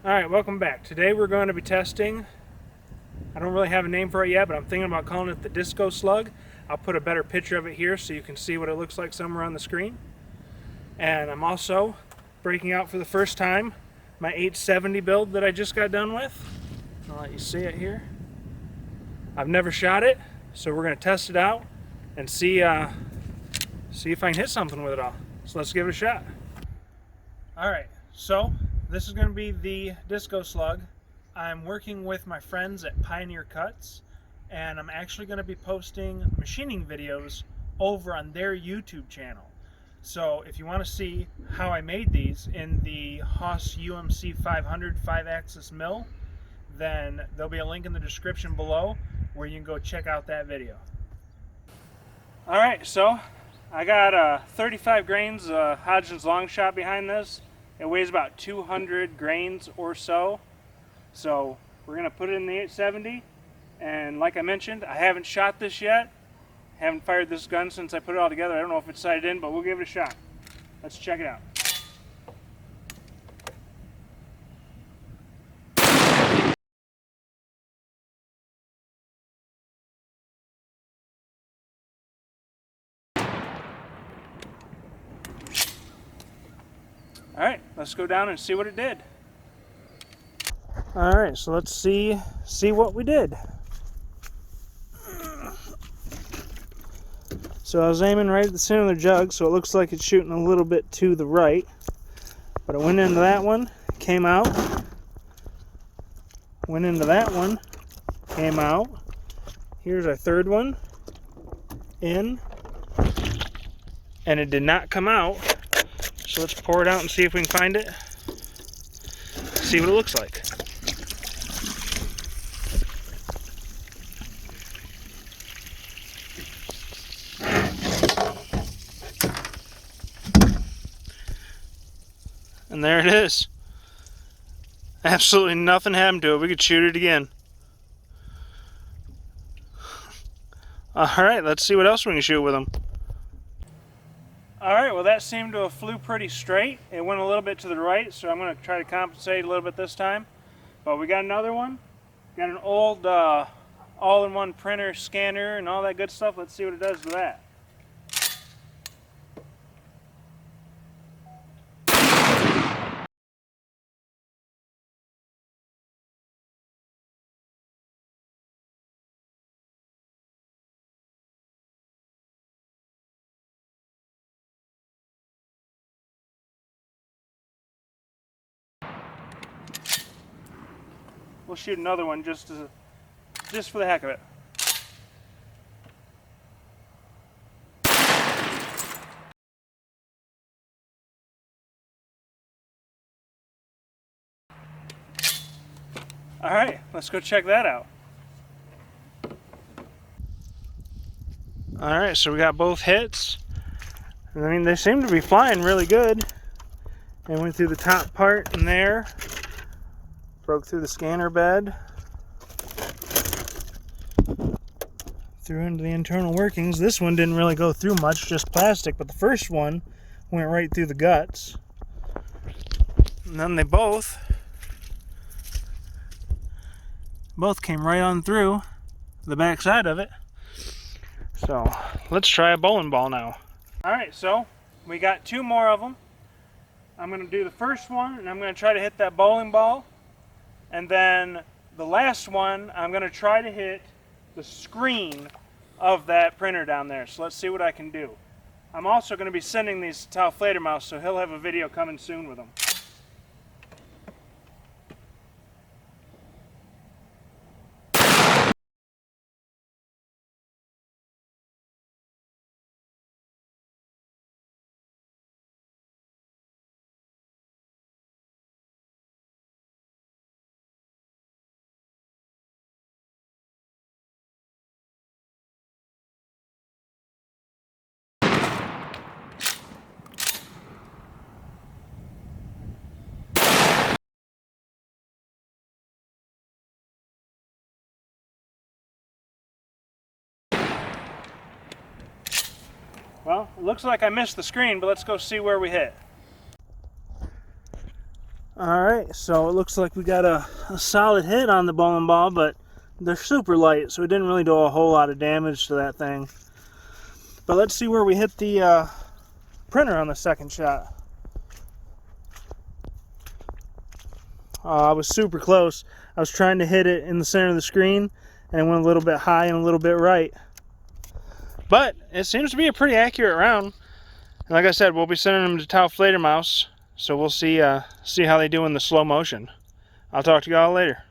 Alright, welcome back. Today we're going to be testing, I don't really have a name for it yet, but I'm thinking about calling it the disco slug. I'll put a better picture of it here so you can see what it looks like somewhere on the screen. And I'm also breaking out for the first time my 870 build that I just got done with. I'll let you see it here. I've never shot it, so we're going to test it out and see if I can hit something with it all. So let's give it a shot. Alright, so this is going to be the disco slug. I'm working with my friends at Pioneer Cuts, and I'm actually going to be posting machining videos over on their YouTube channel. So if you want to see how I made these in the Haas UMC 500 5-axis mill, then there'll be a link in the description below where you can go check out that video. Alright, so I got 35 grains Hodgins long shot behind this. It weighs about 200 grains or so. So we're going to put it in the 870, and like I mentioned, I haven't shot this yet. Haven't fired this gun since I put it all together. I don't know if it's sighted in, but we'll give it a shot. Let's check it out. Alright, let's go down and see what it did. Alright, so let's see what we did. So I was aiming right at the center of the jug, so it looks like it's shooting a little bit to the right. But it went into that one, came out. Went into that one, came out. Here's our third one. In. And it did not come out. So let's pour it out and see if we can find it. See what it looks like. And there it is. Absolutely nothing happened to it. We could shoot it again. Alright, let's see what else we can shoot with them. Alright, well that seemed to have flew pretty straight. It went a little bit to the right, so I'm going to try to compensate a little bit this time. But we got another one. Got an old all-in-one printer, scanner, and all that good stuff. Let's see what it does with that. We'll shoot another one just for the heck of it. Alright, let's go check that out. Alright, so we got both hits. I mean, they seem to be flying really good. They went through the top part in there. Broke through the scanner bed. Through into the internal workings. This one didn't really go through much, just plastic, but the first one went right through the guts. And then they both came right on through the back side of it. So let's try a bowling ball now. Alright, so we got two more of them. I'm going to do the first one, and I'm going to try to hit that bowling ball. And then the last one, I'm going to try to hit the screen of that printer down there. So let's see what I can do. I'm also going to be sending these to Tal Fledermaus, so he'll have a video coming soon with them. Well, it looks like I missed the screen, but let's go see where we hit. Alright, so it looks like we got a solid hit on the bowling ball, but they're super light, so it didn't really do a whole lot of damage to that thing. But let's see where we hit the printer on the second shot. I was super close. I was trying to hit it in the center of the screen, and it went a little bit high and a little bit right. But it seems to be a pretty accurate round. And like I said, we'll be sending them to Tau Fledermaus, so we'll see how they do in the slow motion. I'll talk to you all later.